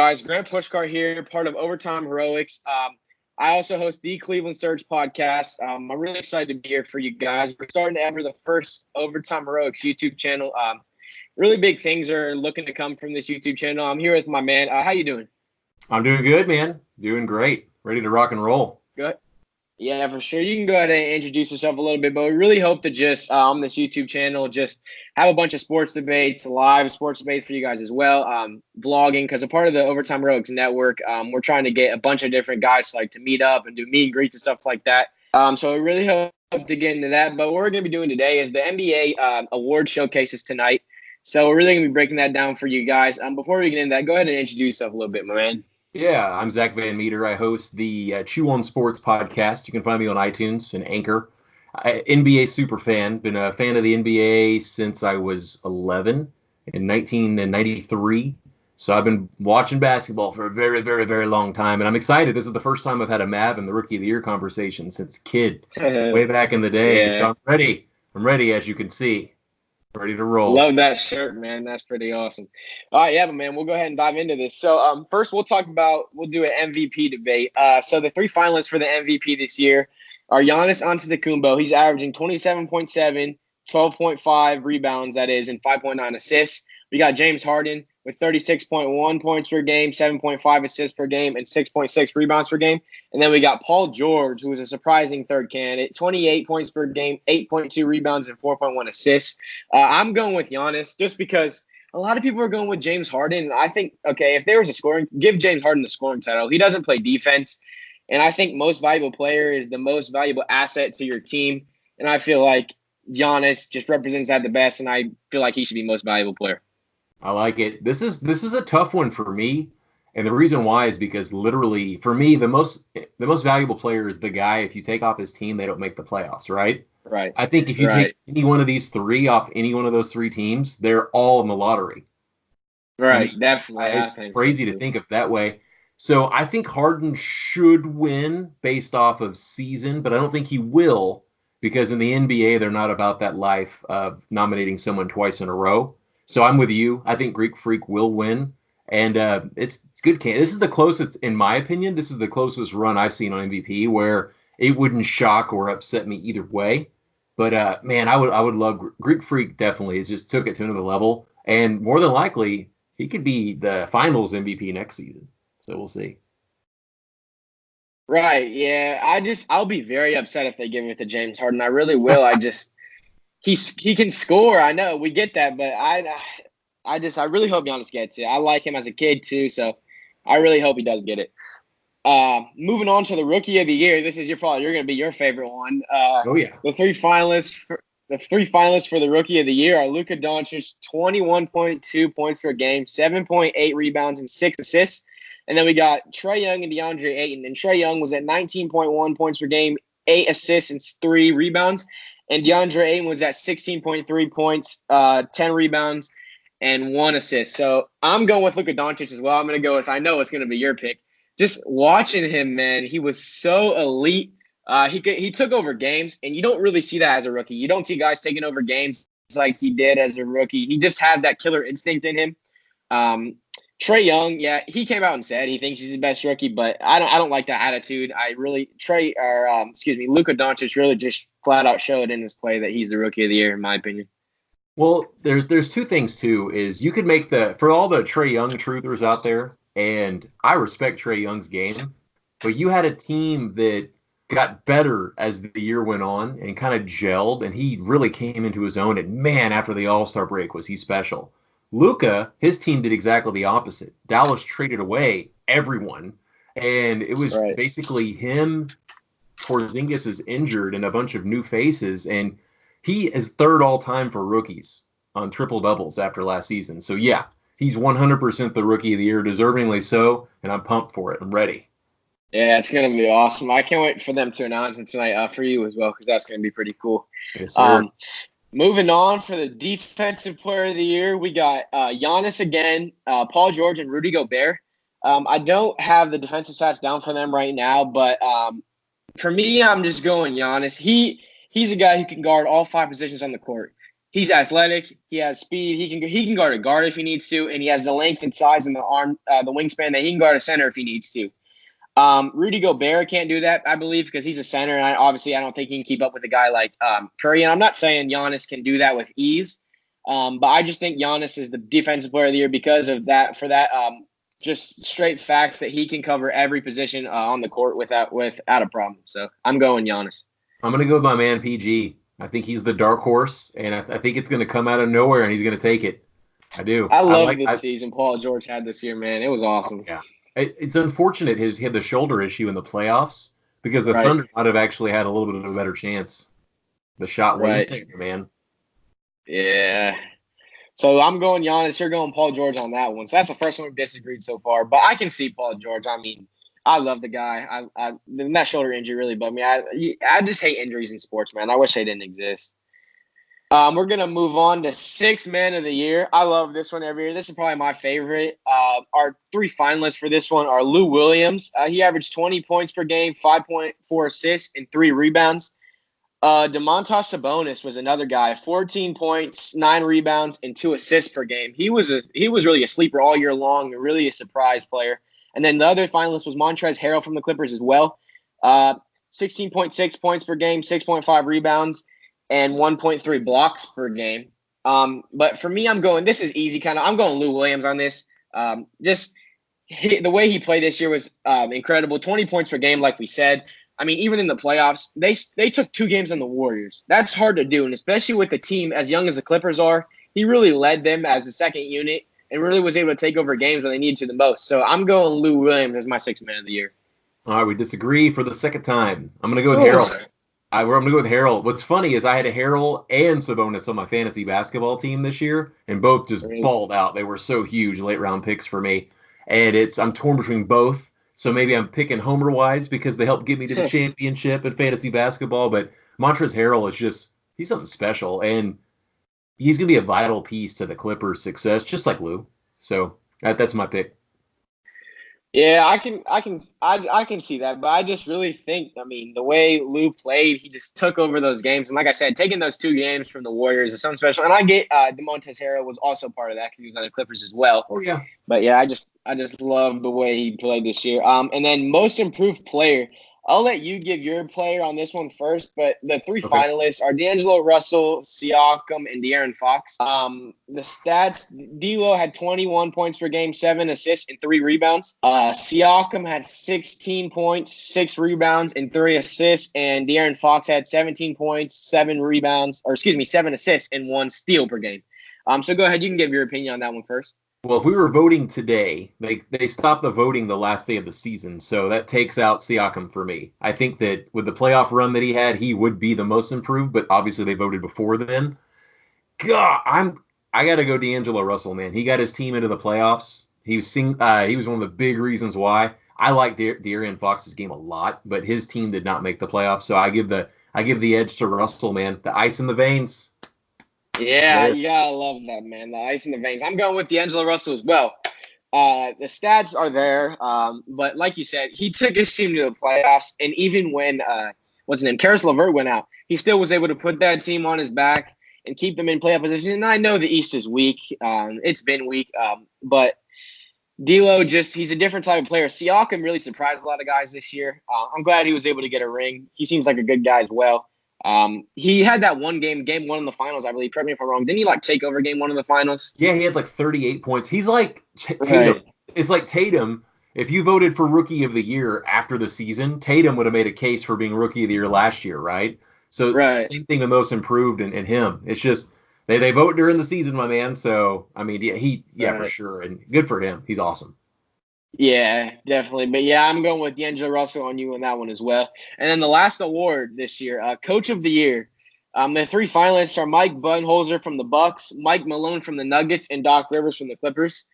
guys? Grant Pushkar here, part of Overtime Heroics. I also host the Cleveland Surge podcast. I'm really excited to be here for you guys. We're starting to enter the first Overtime Heroics YouTube channel. Really big things are looking to come from this YouTube channel. I'm here with my man. How you doing? I'm doing good, man. Doing great. Ready to rock and roll. Good. Yeah, for sure. You can go ahead and introduce yourself a little bit, but we really hope to just on this YouTube channel just have a bunch of sports debates, live sports debates for you guys as well. Vlogging, because a part of the Overtime Rogues Network, we're trying to get a bunch of different guys to meet up and do meet and greets and stuff like that. So we really hope to get into that. But what we're going to be doing today is the NBA award showcases tonight. So we're really going to be breaking that down for you guys. Before we get into that, go ahead and introduce yourself a little bit, my man. Yeah, I'm Zach Van Meter. I host the Chew on Sports podcast. You can find me on iTunes and Anchor. NBA super fan. Been a fan of the NBA since I was 11 in 1993. So I've been watching basketball for a very, very, very long time. And I'm excited. This is the first time I've had a Mav in the Rookie of the Year conversation since kid, way back in the day. Yeah. So I'm ready. I'm ready, as you can see. Ready to roll. Love that shirt, man. That's pretty awesome. All right, yeah, but man, we'll go ahead and dive into this. So first we'll do an MVP debate. So the three finalists for the MVP this year are Giannis Antetokounmpo. He's averaging 27.7, 12.5 rebounds, that is, and 5.9 assists. We got James Harden with 36.1 points per game, 7.5 assists per game, and 6.6 rebounds per game. And then we got Paul George, who is a surprising third candidate, 28 points per game, 8.2 rebounds, and 4.1 assists. I'm going with Giannis just because a lot of people are going with James Harden. And I think, okay, if there was a scoring, give James Harden the scoring title. He doesn't play defense. And I think most valuable player is the most valuable asset to your team. And I feel like Giannis just represents that the best, and I feel like he should be most valuable player. I like it. This is a tough one for me, and the reason why is because literally for me the most valuable player is the guy. If you take off his team, they don't make the playoffs, right? Right. I think if you Right. take any one of these three off any one of those three teams, they're all in the lottery. Right. And Definitely. I it's think crazy so to too. think of that way. So I think Harden should win based off of season, but I don't think he will because in the NBA they're not about that life of nominating someone twice in a row. So I'm with you. I think Greek Freak will win, and it's good. This is the closest, in my opinion. This is the closest run I've seen on MVP where it wouldn't shock or upset me either way. But man, I would love Greek Freak. Definitely, has just took it to another level, and more than likely he could be the Finals MVP next season. So we'll see. Right. Yeah. I'll be very upset if they give it to James Harden. I really will. He can score. I know we get that, but I really hope Giannis gets it. I like him as a kid too, so I really hope he does get it. Moving on to the Rookie of the Year. This is you're going to be your favorite one. Oh yeah. The three finalists for the Rookie of the Year are Luka Doncic, 21.2 points per game, 7.8 rebounds, and 6 assists. And then we got Trae Young and DeAndre Ayton. And Trae Young was at 19.1 points per game, 8 assists, and 3 rebounds. And DeAndre Ayton was at 16.3 points, 10 rebounds, and 1 assist. So I'm going with Luka Doncic as well. I'm going to go with, I know it's going to be your pick. Just watching him, man, he was so elite. He took over games, and you don't really see that as a rookie. You don't see guys taking over games like he did as a rookie. He just has that killer instinct in him. Trae Young, yeah, he came out and said he thinks he's the best rookie, but I don't like that attitude. Luka Doncic really just flat out showed in his play that he's the Rookie of the Year, in my opinion. Well, there's two things too. Is you could make for all the Trae Young truthers out there, and I respect Trae Young's game, but you had a team that got better as the year went on and kind of gelled, and he really came into his own. And man, after the All-Star break, was he special. Luka, his team did exactly the opposite. Dallas traded away everyone, and it was Right. basically him. Porzingis is injured and a bunch of new faces, and he is third all time for rookies on triple doubles after last season. So yeah, he's 100% the Rookie of the Year, deservingly so, and I'm pumped for it. I'm ready. Yeah, it's going to be awesome. I can't wait for them to announce it tonight for you as well, because that's going to be pretty cool. Yes, sir. Moving on for the Defensive Player of the Year, we got Giannis again, Paul George, and Rudy Gobert. I don't have the defensive stats down for them right now, but for me, I'm just going Giannis. He's a guy who can guard all 5 positions on the court. He's athletic. He has speed. He can guard a guard if he needs to, and he has the length and size and the wingspan that he can guard a center if he needs to. Rudy Gobert can't do that, I believe, because he's a center, and I don't think he can keep up with a guy like Curry. And I'm not saying Giannis can do that with ease, but I just think Giannis is the defensive player of the year because of that. For that, just straight facts that he can cover every position on the court without a problem. So I'm going Giannis. I'm going to go with my man PG. I think he's the dark horse, and I think it's going to come out of nowhere, and he's going to take it. I do. I love this season Paul George had this year, man. It was awesome. Yeah. It's unfortunate he had the shoulder issue in the playoffs because the Thunder might have actually had a little bit of a better chance. The shot wasn't there, man. Yeah. So I'm going Giannis. You're going Paul George on that one. So that's the first one we've disagreed so far. But I can see Paul George. I mean, I love the guy. That shoulder injury really bugged me. I just hate injuries in sports, man. I wish they didn't exist. We're going to move on to Sixth Man of the Year. I love this one every year. This is probably my favorite. Our three finalists for this one are Lou Williams. He averaged 20 points per game, 5.4 assists, and 3 rebounds. Domantas Sabonis was another guy, 14 points, 9 rebounds, and 2 assists per game. He was really a sleeper all year long, and really a surprise player. And then the other finalist was Montrezl Harrell from the Clippers as well. 16.6 points per game, 6.5 rebounds, and 1.3 blocks per game. But for me, this is easy kind of. I'm going Lou Williams on this. The way he played this year was incredible. 20 points per game, like we said. I mean, even in the playoffs, they took 2 games on the Warriors. That's hard to do, and especially with the team as young as the Clippers are, he really led them as the second unit and really was able to take over games when they needed to the most. So I'm going Lou Williams as my Sixth Man of the Year. All right, we disagree for the second time. I'm going to go with Harrell. I'm going to go with Harrell. What's funny is I had a Harrell and Sabonis on my fantasy basketball team this year, and both just balled out. They were so huge, late-round picks for me. And I'm torn between both. So maybe I'm picking homer-wise because they helped get me to the championship in fantasy basketball. But Montrezl Harrell he's something special. And he's going to be a vital piece to the Clippers' success, just like Lou. So that's my pick. Yeah, I can see that, but I just really think, I mean, the way Lou played, he just took over those games, and like I said, taking those 2 games from the Warriors is something special. And I get Domantas Harrell was also part of that because he was on the Clippers as well. Oh yeah. But yeah, I just love the way he played this year. And then most improved player. I'll let you give your player on this one first, but the 3 finalists are D'Angelo Russell, Siakam, and De'Aaron Fox. The stats, D'Lo had 21 points per game, 7 assists, and 3 rebounds. Siakam had 16 points, 6 rebounds, and 3 assists, and De'Aaron Fox had 17 points, 7 assists, and 1 steal per game. So go ahead, you can give your opinion on that one first. Well, if we were voting today, they stopped the voting the last day of the season, so that takes out Siakam for me. I think that with the playoff run that he had, he would be the most improved, but obviously they voted before then. God, I got to go D'Angelo Russell, man. He got his team into the playoffs. He was one of the big reasons why. I like De'Aaron Fox's game a lot, but his team did not make the playoffs, so I give the edge to Russell, man. The ice in the veins. Yeah, you gotta love that, man. The ice in the veins. I'm going with D'Angelo Russell as well. The stats are there, but like you said, he took his team to the playoffs, and even when Karis LeVert went out, he still was able to put that team on his back and keep them in playoff position. And I know the East is weak. It's been weak, but D'Lo he's a different type of player. Siakam really surprised a lot of guys this year. I'm glad he was able to get a ring. He seems like a good guy as well. He had that one game 1 in the finals, I believe. Correct me if I'm wrong. Didn't he take over game 1 in the finals? Yeah, he had 38 points. He's like Tatum. Right. It's like Tatum. If you voted for Rookie of the Year after the season, Tatum would have made a case for being Rookie of the Year last year, right? So Same thing with most improved and him. It's just they vote during the season, my man. So I mean, for sure, and good for him. He's awesome. Yeah, definitely. But yeah, I'm going with D'Angelo Russell on you on that one as well. And then the last award this year, Coach of the Year. The 3 finalists are Mike Budenholzer from the Bucks, Mike Malone from the Nuggets, and Doc Rivers from the Clippers.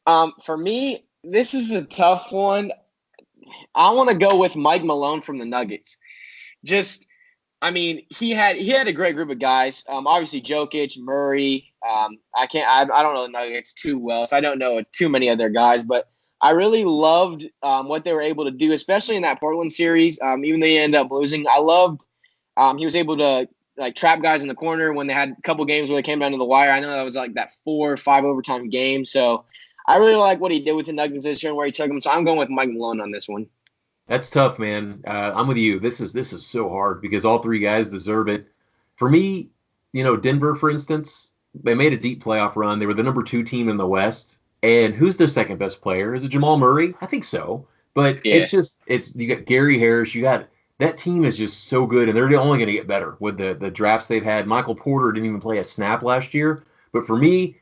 For me, this is a tough one. I want to go with Mike Malone from the Nuggets. He had a great group of guys. Obviously Jokic, Murray. I don't know the Nuggets too well, so I don't know too many other guys, but I really loved what they were able to do, especially in that Portland series. Even though they ended up losing, I loved he was able to like trap guys in the corner when they had a couple games where they came down to the wire. I know that was like that 4 or 5 overtime game. So I really like what he did with the Nuggets this year and where he took them. So I'm going with Mike Malone on this one. That's tough, man. I'm with you. This is so hard because all three guys deserve it. For me, Denver, for instance, they made a deep playoff run. They were the number 2 team in the West. And who's their second best player? Is it Jamal Murray? I think so. But Yeah. you got Gary Harris. That team is just so good, and they're only going to get better with the drafts they've had. Michael Porter didn't even play a snap last year. But for me,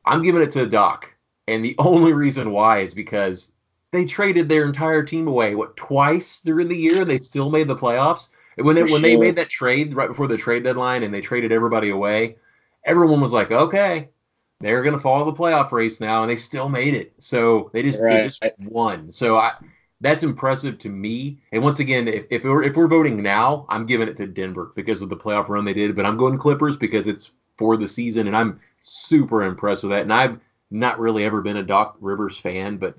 I'm giving it to Doc. And the only reason why is because they traded their entire team away, twice during the year, and they still made the playoffs. And when they made that trade right before the trade deadline and they traded everybody away, everyone was like, okay, they're going to follow the playoff race now, and they still made it. So they just won. So that's impressive to me. And once again, if we're voting now, I'm giving it to Denver because of the playoff run they did. But I'm going Clippers because it's for the season, and I'm super impressed with that. And I've not really ever been a Doc Rivers fan, but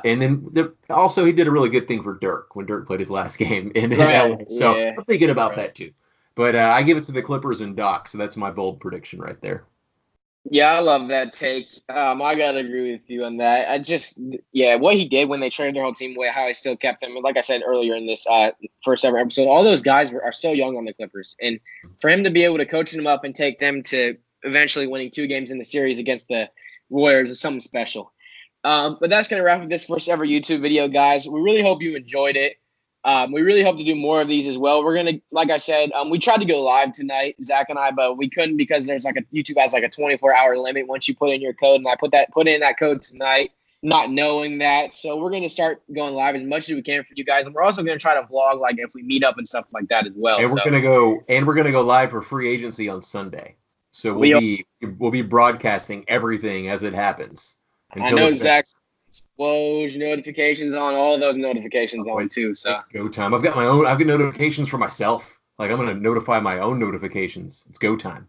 and then also he did a really good thing for Dirk when Dirk played his last game in LA. So I'm thinking about that too. But I give it to the Clippers and Doc. So that's my bold prediction right there. Yeah, I love that take. I gotta agree with you on that. What he did when they traded their whole team away, how he still kept them. Like I said earlier in this first ever episode, all those guys are so young on the Clippers, and for him to be able to coach them up and take them to eventually winning 2 games in the series against the Warriors is something special. But that's gonna wrap up this first ever YouTube video, guys. We really hope you enjoyed it. We really hope to do more of these as well. We're going to, like I said, we tried to go live tonight, Zach and I, but we couldn't because there's YouTube has like a 24-hour limit once you put in your code. And I put in that code tonight, not knowing that. So we're going to start going live as much as we can for you guys. And we're also going to try to vlog like if we meet up and stuff like that as well. And we're going to go live for free agency on Sunday. So we'll be broadcasting everything as it happens. I know Zach's explosion notifications on, all those notifications on too. So it's go time. I've got notifications for myself. Like I'm going to notify my own notifications. It's go time.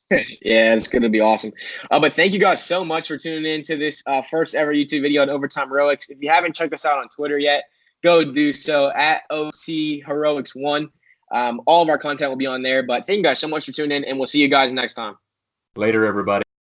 Yeah, it's going to be awesome. But thank you guys so much for tuning in to this first ever YouTube video on Overtime Heroics. If you haven't checked us out on Twitter yet, go do so at OT Heroics 1. All of our content will be on there. But thank you guys so much for tuning in, and we'll see you guys next time. Later, everybody.